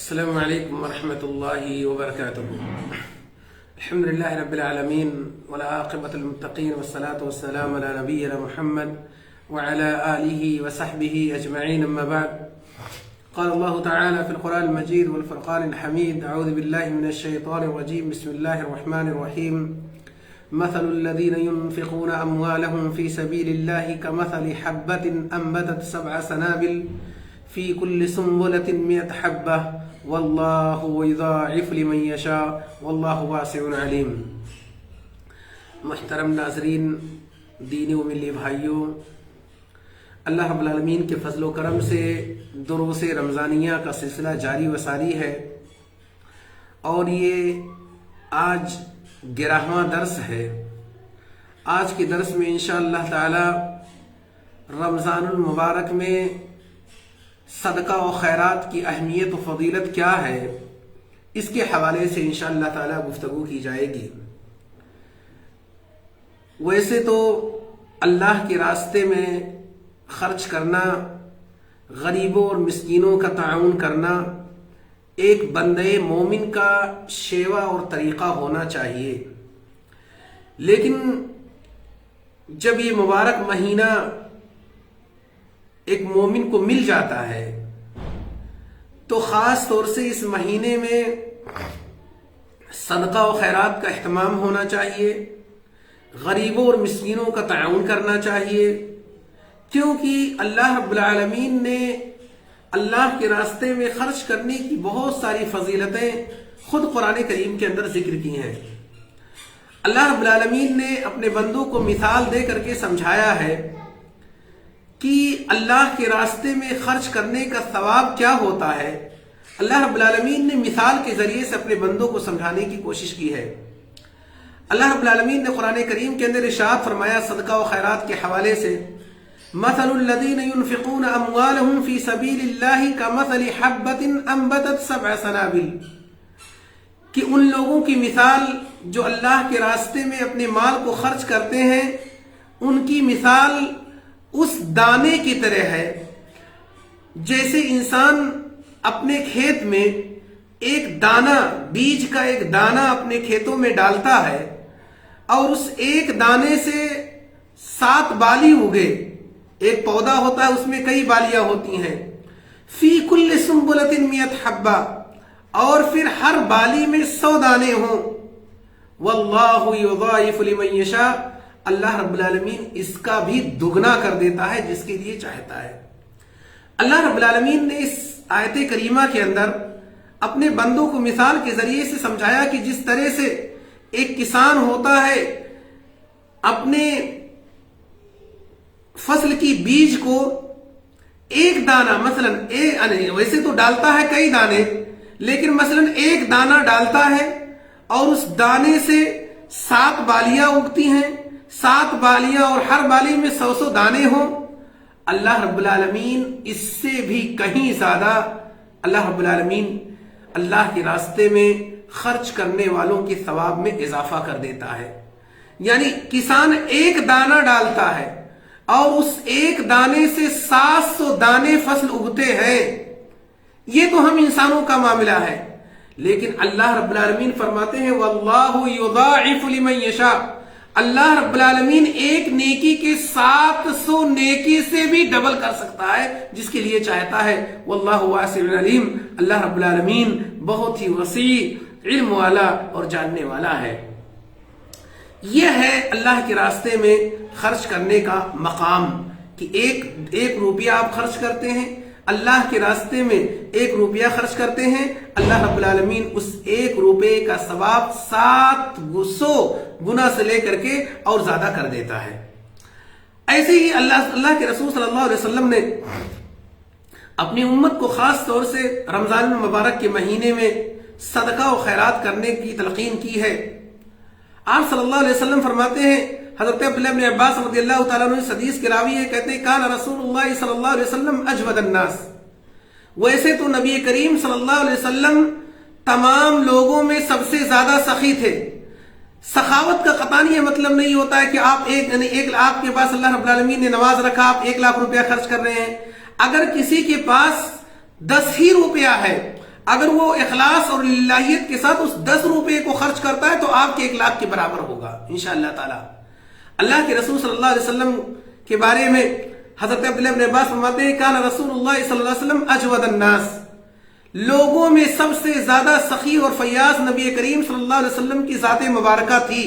السلام عليكم ورحمة الله وبركاته. الحمد لله رب العالمين والعاقبة للمتقين والصلاة والسلام على نبينا محمد وعلى آله وصحبه أجمعين، أما بعد. قال الله تعالى في القرآن المجيد والفرقان الحميد: أعوذ بالله من الشيطان الرجيم، بسم الله الرحمن الرحيم. مثل الذين ينفقون أموالهم في سبيل الله كمثل حبة أنبتت 7 سنابل في كل سنبلة 100 حبة والله يضاعف لمن يشاء والله واسع علیم. محترم ناظرین، دینی و ملی بھائیوں، اللہ رب العالمین کے فضل و کرم سے دروس رمضانیہ کا سلسلہ جاری و ساری ہے، اور یہ آج 11واں درس ہے. آج کے درس میں انشاءاللہ تعالی رمضان المبارک میں صدقہ و خیرات کی اہمیت و فضیلت کیا ہے، اس کے حوالے سے انشاءاللہ تعالی گفتگو کی جائے گی. ویسے تو اللہ کے راستے میں خرچ کرنا، غریبوں اور مسکینوں کا تعاون کرنا ایک بندے مومن کا شیوا اور طریقہ ہونا چاہیے. لیکن جب یہ مبارک مہینہ ایک مومن کو مل جاتا ہے تو خاص طور سے اس مہینے میں صدقہ و خیرات کا اہتمام ہونا چاہیے، غریبوں اور مسکینوں کا تعاون کرنا چاہیے، کیونکہ اللہ رب العالمین نے اللہ کے راستے میں خرچ کرنے کی بہت ساری فضیلتیں خود قرآن کریم کے اندر ذکر کی ہیں. اللہ رب العالمین نے اپنے بندوں کو مثال دے کر کے سمجھایا ہے کہ اللہ کے راستے میں خرچ کرنے کا ثواب کیا ہوتا ہے. اللہ رب العالمین نے مثال کے ذریعے سے اپنے بندوں کو سمجھانے کی کوشش کی ہے. اللہ رب العالمین نے قرآن کریم کے اندر ارشاد فرمایا صدقہ و خیرات کے حوالے سے: مثل الذین ينفقون اموالهم فی سبیل اللہ کمثل حبۃ انبتت 7 سنابل، کہ ان لوگوں کی مثال جو اللہ کے راستے میں اپنے مال کو خرچ کرتے ہیں، ان کی مثال اس دانے کی طرح ہے جیسے انسان اپنے کھیت میں ایک دانہ، بیج کا ایک دانہ اپنے کھیتوں میں ڈالتا ہے اور اس ایک دانے سے 7 بالی اگے. ایک پودا ہوتا ہے، اس میں کئی بالیاں ہوتی ہیں. فی کل سنبلۃ 100 حبہ، اور پھر ہر بالی میں 100 دانے ہوں. واللہ یضاعف لمن یشاء، اللہ رب العالمین اس کا بھی دگنا کر دیتا ہے جس کے لیے چاہتا ہے. اللہ رب العالمین نے اس آیت کریمہ کے اندر اپنے بندوں کو مثال کے ذریعے سے سمجھایا کہ جس طرح سے ایک کسان ہوتا ہے، اپنے فصل کی بیج کو ایک دانہ مثلا ویسے تو ڈالتا ہے کئی دانے، لیکن مثلا ایک دانہ ڈالتا ہے اور اس دانے سے 7 بالیاں اگتی ہیں، 7 بالیاں، اور ہر بالی میں 100 دانے ہوں. اللہ رب العالمین اس سے بھی کہیں زیادہ اللہ رب العالمین اللہ کے راستے میں خرچ کرنے والوں کے ثواب میں اضافہ کر دیتا ہے. یعنی کسان ایک دانہ ڈالتا ہے اور اس ایک دانے سے 700 دانے فصل اگتے ہیں. یہ تو ہم انسانوں کا معاملہ ہے، لیکن اللہ رب العالمین فرماتے ہیں واللہ یضاعف لمن یشاء، اللہ رب العالمین ایک نیکی کے 700 نیکی سے بھی ڈبل کر سکتا ہے جس کے لیے چاہتا ہے. واللہ واسع علیم، اللہ رب العالمین بہت ہی وسیع علم والا اور جاننے والا ہے. یہ ہے اللہ کے راستے میں خرچ کرنے کا مقام، کہ ایک روپیہ آپ خرچ کرتے ہیں، اللہ کے راستے میں 1 روپیہ خرچ کرتے ہیں، اللہ رب العالمین اس 1 روپے کا ثواب 700 گنا سے لے کر کے اور زیادہ کر دیتا ہے. ایسے ہی اللہ کے رسول صلی اللہ علیہ وسلم نے اپنی امت کو خاص طور سے رمضان المبارک کے مہینے میں صدقہ و خیرات کرنے کی تلقین کی ہے. آپ صلی اللہ علیہ وسلم فرماتے ہیں، حضرت عبداللہ بن عباس رضی اللہ تعالیٰ عنہ اس حدیث کے راوی ہے، کہتے ہیں کان رسول اللہ صلی اللہ علیہ وسلم اجود الناس. ویسے تو نبی کریم صلی اللہ علیہ وسلم تمام لوگوں میں سب سے زیادہ سخی تھے. سخاوت کا قطعاً یہ مطلب نہیں ہوتا ہے کہ آپ کے پاس اللہ رب العالمین نے نواز رکھا، آپ 1 لاکھ روپیہ خرچ کر رہے ہیں. اگر کسی کے پاس 10 ہی روپیہ ہے اگر وہ اخلاص اور للہیت کے ساتھ اس 10 روپے کو خرچ کرتا ہے تو آپ کے 1 لاکھ کے برابر ہوگا انشاءاللہ تعالی۔ اللہ کے رسول صلی اللہ علیہ وسلم کے بارے میں حضرت عبداللہ بن عباس فرماتے ہیں کان رسول اللہ صلی اللہ علیہ وسلم اجود الناس، لوگوں میں سب سے زیادہ سخی اور فیاض نبی کریم صلی اللہ علیہ وسلم کی ذات مبارکہ تھی۔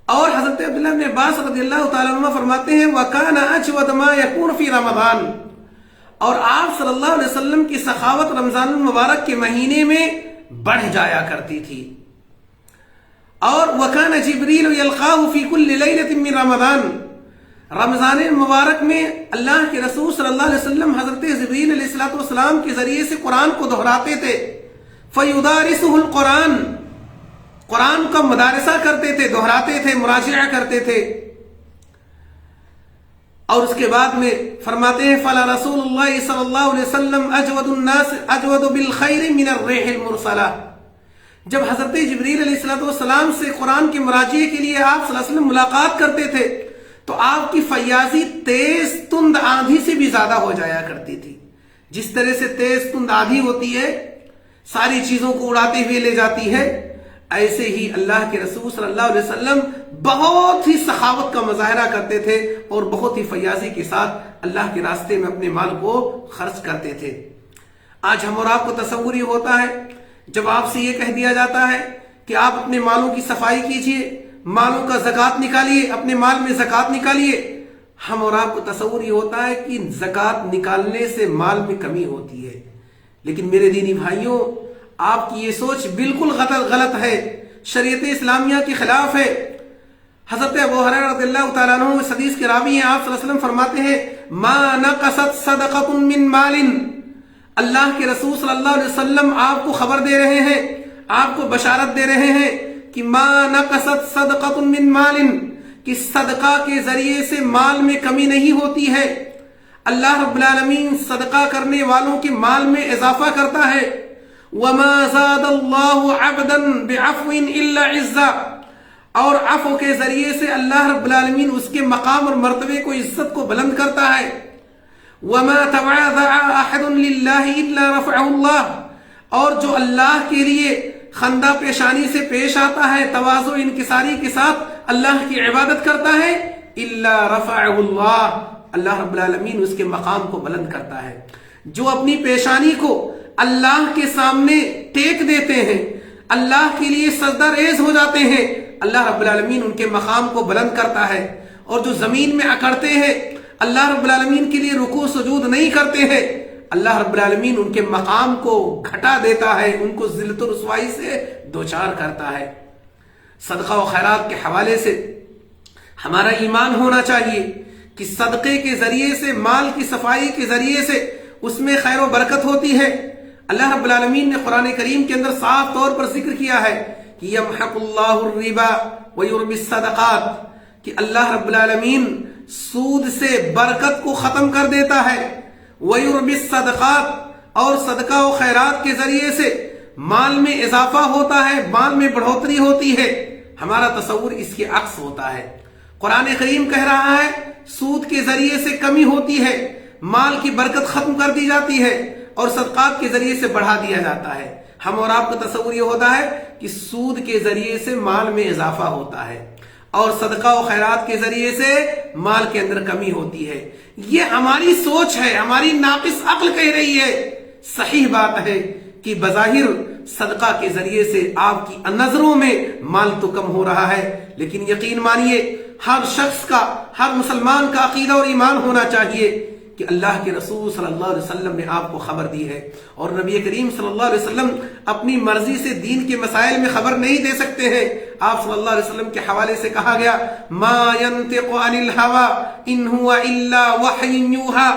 اور حضرت عبداللہ بن عباس رضی اللہ تعالیٰ عنہ فرماتے ہیں وَكَانَ أَجْوَدَ مَا يَكُونُ فِي رمضان، اور آپ صلی اللہ علیہ وسلم کی سخاوت رمضان المبارک کے مہینے میں بڑھ جایا کرتی تھی۔ اور وَكَانَ جِبْرِيلُ يَلْقَاهُ فِي كُلِّ لَيْلَةٍ مِّن رمضان، رمضان المبارک میں اللہ کے رسول صلی اللہ علیہ وسلم حضرت جبریل علیہ السلام کے ذریعے سے قرآن کو دہراتے تھے۔ فَيُدَارِسُهُ الْقُرْآنَ، قرآن کا مدارسہ کرتے تھے، دہراتے تھے، مراجعہ کرتے تھے۔ اور اس کے بعد میں فرماتے ہیں فَلَا رسول اللہ صلی اللہ علیہ وسلم اجود بالخیر من الريح المرسلہ، جب حضرت جبریل علیہ السلام سے قرآن کے مراجعے کے لیے آپ صلی اللہ علیہ وسلم ملاقات کرتے تھے تو آپ کی فیاضی تیز تند آندھی سے بھی زیادہ ہو جایا کرتی تھی۔ جس طرح سے تیز تند آندھی ہوتی ہے، ساری چیزوں کو اڑاتے ہوئے لے جاتی ہے، ایسے ہی اللہ کے رسول صلی اللہ علیہ وسلم بہت ہی سخاوت کا مظاہرہ کرتے تھے اور بہت ہی فیاضی کے ساتھ اللہ کے راستے میں اپنے مال کو خرچ کرتے تھے۔ آج ہم اور آپ کو تصور یہ ہوتا ہے جب آپ سے یہ کہہ دیا جاتا ہے کہ آپ اپنے مالوں کی صفائی کیجئے، مالوں کا زکوٰۃ نکالیے، اپنے مال میں زکوٰۃ نکالیے، ہم اور آپ کو تصور یہ ہوتا ہے کہ زکوٰۃ نکالنے سے مال میں کمی ہوتی ہے۔ لیکن میرے دینی بھائیوں، آپ کی یہ سوچ بالکل غلط ہے، شریعت اسلامیہ کے خلاف ہے۔ حضرت ابو ہریرہ رضی اللہ تعالیٰ عنہ اس حدیث کے راوی ہیں، آپ صلی اللہ علیہ وسلم فرماتے ہیں ما نقصت صدقۃ من مال، اللہ کے رسول صلی اللہ علیہ وسلم آپ کو خبر دے رہے ہیں، آپ کو بشارت دے رہے ہیں کہ ما نقصت صدقۃ من مال، کہ صدقہ کے ذریعے سے مال میں کمی نہیں ہوتی ہے۔ اللہ رب العالمین صدقہ کرنے والوں کے مال میں اضافہ کرتا ہے۔ وما زاد اللہ عبدا بعفو الا عزا، اور عفو کے ذریعے سے اللہ رب العالمین اس کے مقام اور مرتبے کو، عزت کو بلند کرتا ہے۔ وما تواضع احد للہ الا رفعہ اللہ، اور جو اللہ کے لیے خندہ پیشانی سے پیش آتا ہے، تواضع انکساری کے ساتھ اللہ کی عبادت کرتا ہے، الا رفعہ اللہ، اللہ رب العالمین اس کے مقام کو بلند کرتا ہے۔ جو اپنی پیشانی کو اللہ کے سامنے ٹیک دیتے ہیں، اللہ کے لیے سجدہ ریز ہو جاتے ہیں، اللہ رب العالمین ان کے مقام کو بلند کرتا ہے۔ اور جو زمین میں اکڑتے ہیں، اللہ رب العالمین کے لیے رکوع سجود نہیں کرتے ہیں، اللہ رب العالمین ان کے مقام کو گھٹا دیتا ہے، ان کو ذلت و رسوائی سے دوچار کرتا ہے۔ صدقہ و خیرات کے حوالے سے ہمارا ایمان ہونا چاہیے کہ صدقے کے ذریعے سے، مال کی صفائی کے ذریعے سے اس میں خیر و برکت ہوتی ہے۔ اللہ رب العالمین نے قرآن کریم کے اندر صاف طور پر ذکر کیا ہے کہ یمحق اللہ الربا ویربی الصدقات، کہ اللہ رب العالمین سود سے برکت کو ختم کر دیتا ہے، ویربی الصدقات، اور صدقہ و خیرات کے ذریعے سے مال میں اضافہ ہوتا ہے، مال میں بڑھوتری ہوتی ہے۔ ہمارا تصور اس کے عکس ہوتا ہے۔ قرآن کریم کہہ رہا ہے سود کے ذریعے سے کمی ہوتی ہے، مال کی برکت ختم کر دی جاتی ہے، اور صدقات کے ذریعے سے بڑھا دیا جاتا ہے۔ ہم اور آپ کا تصور یہ ہوتا ہے کہ سود کے ذریعے سے مال میں اضافہ ہوتا ہے اور صدقہ و خیرات کے ذریعے سے مال کے اندر کمی ہوتی ہے۔ یہ ہماری سوچ ہے، ہماری ناقص عقل کہہ رہی ہے۔ صحیح بات ہے کہ بظاہر صدقہ کے ذریعے سے آپ کی نظروں میں مال تو کم ہو رہا ہے، لیکن یقین مانیے ہر شخص کا، ہر مسلمان کا عقیدہ اور ایمان ہونا چاہیے کہ اللہ کے رسول صلی اللہ علیہ وسلم نے آپ کو خبر دی ہے، اور نبی کریم صلی اللہ علیہ وسلم اپنی مرضی سے دین کے مسائل میں خبر نہیں دے سکتے ہیں۔ آپ صلی اللہ علیہ وسلم کے حوالے سے کہا گیا ما ينطق عن الهوى ان هو الا وحی یوحى،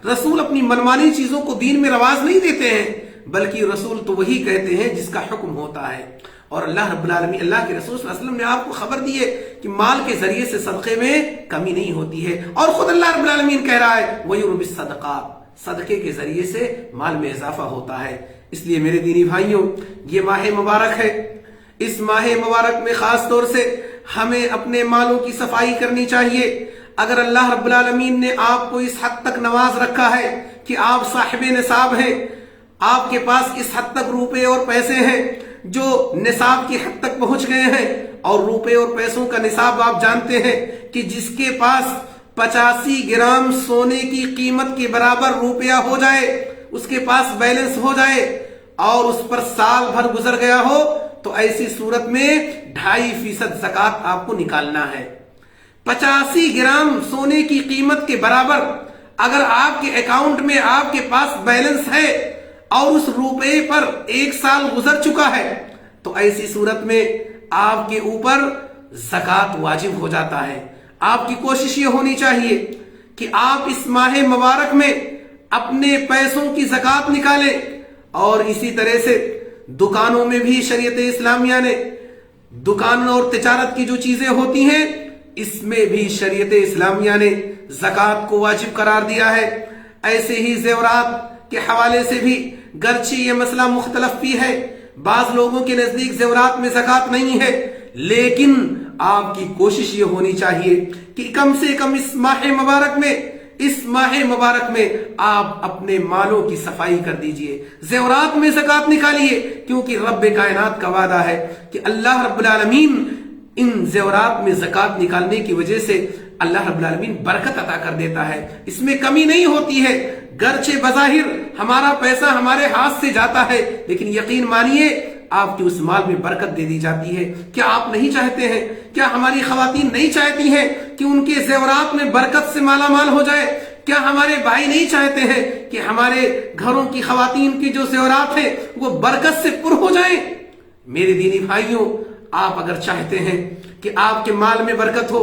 رسول اپنی منمانی چیزوں کو دین میں رواج نہیں دیتے ہیں، بلکہ رسول تو وہی کہتے ہیں جس کا حکم ہوتا ہے۔ اور اللہ رب العالمین، اللہ کے رسول صلی اللہ علیہ وسلم نے آپ کو خبر دی ہے کہ مال کے ذریعے سے صدقے میں کمی نہیں ہوتی ہے، اور خود اللہ رب العالمین کہہ رہا ہے وَيُرْبِ الصَّدَقَاتِ، صدقے کے ذریعے سے مال میں اضافہ ہوتا ہے۔ اس لیے میرے دینی بھائیوں، یہ ماہ مبارک ہے، اس ماہ مبارک میں خاص طور سے ہمیں اپنے مالوں کی صفائی کرنی چاہیے۔ اگر اللہ رب العالمین نے آپ کو اس حد تک نواز رکھا ہے کہ آپ صاحب نصاب ہیں، آپ کے پاس اس حد تک روپے اور پیسے ہیں جو نصاب کی حد تک پہنچ گئے ہیں، اور روپے اور پیسوں کا نصاب آپ جانتے ہیں کہ جس کے پاس 85 گرام سونے کی قیمت کے برابر روپیہ ہو جائے، اس کے پاس بیلنس ہو جائے اور اس پر سال بھر گزر گیا ہو، تو ایسی صورت میں 2.5% زکوٰۃ آپ کو نکالنا ہے۔ 85 گرام سونے کی قیمت کے برابر اگر آپ کے اکاؤنٹ میں آپ کے پاس بیلنس ہے اور اس روپے پر 1 سال گزر چکا ہے، تو ایسی صورت میں آپ کے اوپر زکوٰۃ واجب ہو جاتا ہے۔ آپ کی کوشش یہ ہونی چاہیے کہ آپ اس ماہ مبارک میں اپنے پیسوں کی زکوٰۃ نکالیں، اور اسی طرح سے دکانوں میں بھی شریعت اسلامیہ نے دکان اور تجارت کی جو چیزیں ہوتی ہیں اس میں بھی شریعت اسلامیہ نے زکوٰۃ کو واجب قرار دیا ہے۔ ایسے ہی زیورات کے حوالے سے بھی گرچہ یہ مسئلہ مختلف بھی ہے، بعض لوگوں کے نزدیک زیورات میں زکوٰۃ نہیں ہے، لیکن آپ کی کوشش یہ ہونی چاہیے کہ کم سے کم اس ماہ مبارک میں آپ اپنے مالوں کی صفائی کر دیجئے، زیورات میں زکوٰۃ نکالیے، کیونکہ رب کائنات کا وعدہ ہے کہ اللہ رب العالمین ان زیورات میں زکوٰۃ نکالنے کی وجہ سے اللہ رب العالمین برکت عطا کر دیتا ہے، اس میں کمی نہیں ہوتی ہے۔ گرچہ بظاہر ہمارا پیسہ ہمارے ہاتھ سے جاتا ہے، لیکن یقین مانیے آپ کی اس مال میں برکت دے دی جاتی ہے۔ کیا آپ نہیں چاہتے ہیں، کیا ہماری خواتین نہیں چاہتی ہیں کہ ان کے زیورات میں برکت سے مالا مال ہو جائے؟ کیا ہمارے بھائی نہیں چاہتے ہیں کہ ہمارے گھروں کی خواتین کی جو زیورات ہیں وہ برکت سے پر ہو جائیں؟ میرے دینی بھائیوں، آپ اگر چاہتے ہیں کہ آپ کے مال میں برکت ہو،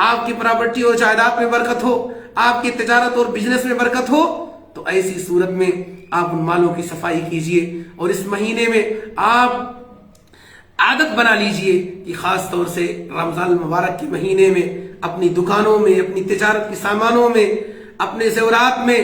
آپ کی پراپرٹی اور جائیداد میں برکت ہو، آپ کی تجارت اور بزنس میں برکت ہو، تو ایسی صورت میں آپ ان مالوں کی صفائی کیجئے، اور اس مہینے میں آپ عادت بنا لیجئے کہ خاص طور سے رمضان المبارک کے مہینے میں اپنی دکانوں میں، اپنی تجارت کے سامانوں میں، اپنے زیورات میں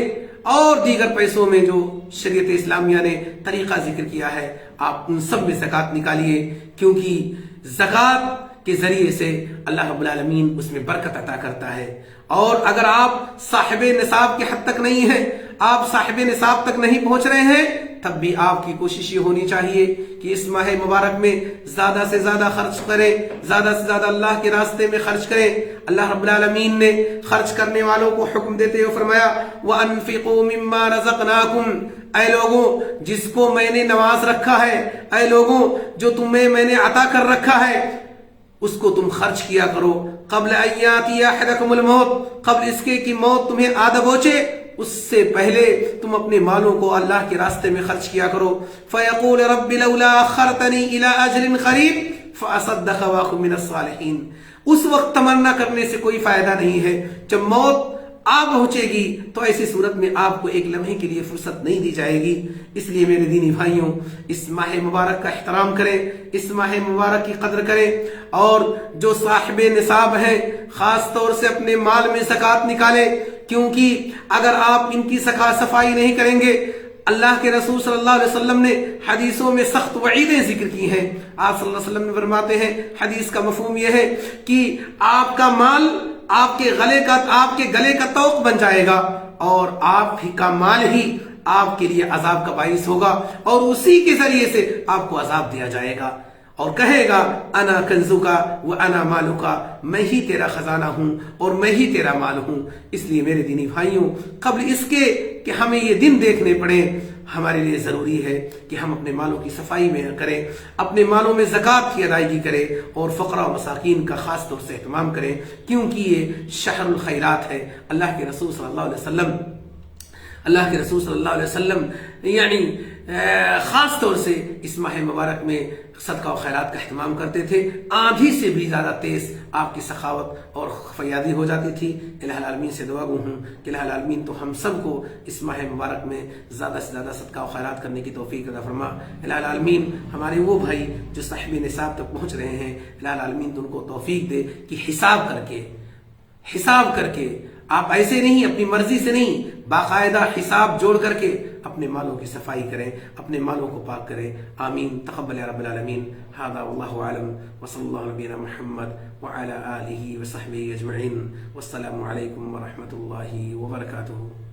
اور دیگر پیسوں میں جو شریعت اسلامیہ نے طریقہ ذکر کیا ہے، آپ ان سب میں زکوٰۃ نکالیے، کیونکہ زکوٰۃ کے ذریعے سے اللہ رب العالمین اس میں برکت عطا کرتا ہے۔ اور اگر آپ صاحب نصاب کی حد تک نہیں ہیں، آپ صاحب نصاب تک نہیں پہنچ رہے ہیں، تب بھی آپ کی کوشش یہ ہونی چاہیے کہ اس ماہ مبارک میں زیادہ سے زیادہ خرچ کریں، زیادہ سے زیادہ اللہ کے راستے میں خرچ کریں۔ اللہ رب العالمین نے خرچ کرنے والوں کو حکم دیتے ہوئے فرمایا وَأَنفِقُوا مِمَّا رَزَقْنَاكُمْ، اے لوگوں جس کو میں نے نواز رکھا ہے، اے لوگوں جو تمہیں میں نے عطا کر رکھا ہے، اس کو تم خرچ کیا کرو۔ قبل ان یاتی احدکم الموت، قبل اس کے کہ موت تمہیں آ دبوچے، اس سے پہلے تم اپنے مالوں کو اللہ کے راستے میں خرچ کیا کرو۔ فیقول رب لولا اخرتنی الی اجر قریب فاصدق واکن من الصالحین، اس وقت تمنا کرنے سے کوئی فائدہ نہیں ہے، جب موت آ پہنچے گی تو ایسی صورت میں آپ کو ایک لمحے کے لیے فرصت نہیں دی جائے گی۔ اس لیے میرے دینی بھائیوں، اس ماہ مبارک کا احترام کریں، اس ماہ مبارک کی قدر کریں، اور جو صاحب نصاب ہیں خاص طور سے اپنے مال میں زکوٰۃ نکالیں، کیونکہ اگر آپ ان کی صفائی نہیں کریں گے، اللہ کے رسول صلی اللہ علیہ وسلم نے حدیثوں میں سخت وعیدیں ذکر کی ہیں۔ آپ صلی اللہ علیہ وسلم نے فرماتے ہیں، حدیث کا مفہوم یہ ہے کہ آپ کا مال آپ کے گلے کا طوق بن جائے گا، اور آپ ہی کا مال ہی آپ کے لیے عذاب کا باعث ہوگا، اور اسی کے ذریعے سے آپ کو عذاب دیا جائے گا، اور کہے گا انا کنزوکا و انا مالوکا، میں ہی تیرا خزانہ ہوں اور میں ہی تیرا مال ہوں۔ اس لیے میرے دینی بھائیوں، قبل اس کے کہ ہمیں یہ دن دیکھنے پڑے، ہمارے لیے ضروری ہے کہ ہم اپنے مالوں کی صفائی میں کریں، اپنے مالوں میں زکوٰۃ کی ادائیگی کریں، اور فقراء و مساکین کا خاص طور سے اہتمام کریں، کیونکہ یہ شہر الخیرات ہے۔ اللہ کے رسول صلی اللہ علیہ وسلم یعنی خاص طور سے اس ماہ مبارک میں صدقہ و خیرات کا اہتمام کرتے تھے، آندھی سے بھی زیادہ تیز آپ کی سخاوت اور فیاضی ہو جاتی تھی۔ الہ العالمین سے دعا گو ہوں کہ الہ العالمین تو ہم سب کو اس ماہ مبارک میں زیادہ سے زیادہ صدقہ و خیرات کرنے کی توفیق عطا فرما۔ الہ العالمین ہمارے وہ بھائی جو صاحب نصاب تک پہنچ رہے ہیں، الہ العالمین تو ان کو توفیق دے کہ حساب کر کے آپ ایسے نہیں، اپنی مرضی سے نہیں، باقاعدہ حساب جوڑ کر کے اپنے مالوں کی صفائی کریں، اپنے مالوں کو پاک کریں۔ آمین، تقبل یا رب العالمین۔ ھذا واللہ اعلم، وصلی اللہ علی نبینا محمد وعلی آلہ وصحبہ اجمعین، والسلام علیکم ورحمۃ اللہ وبرکاتہ۔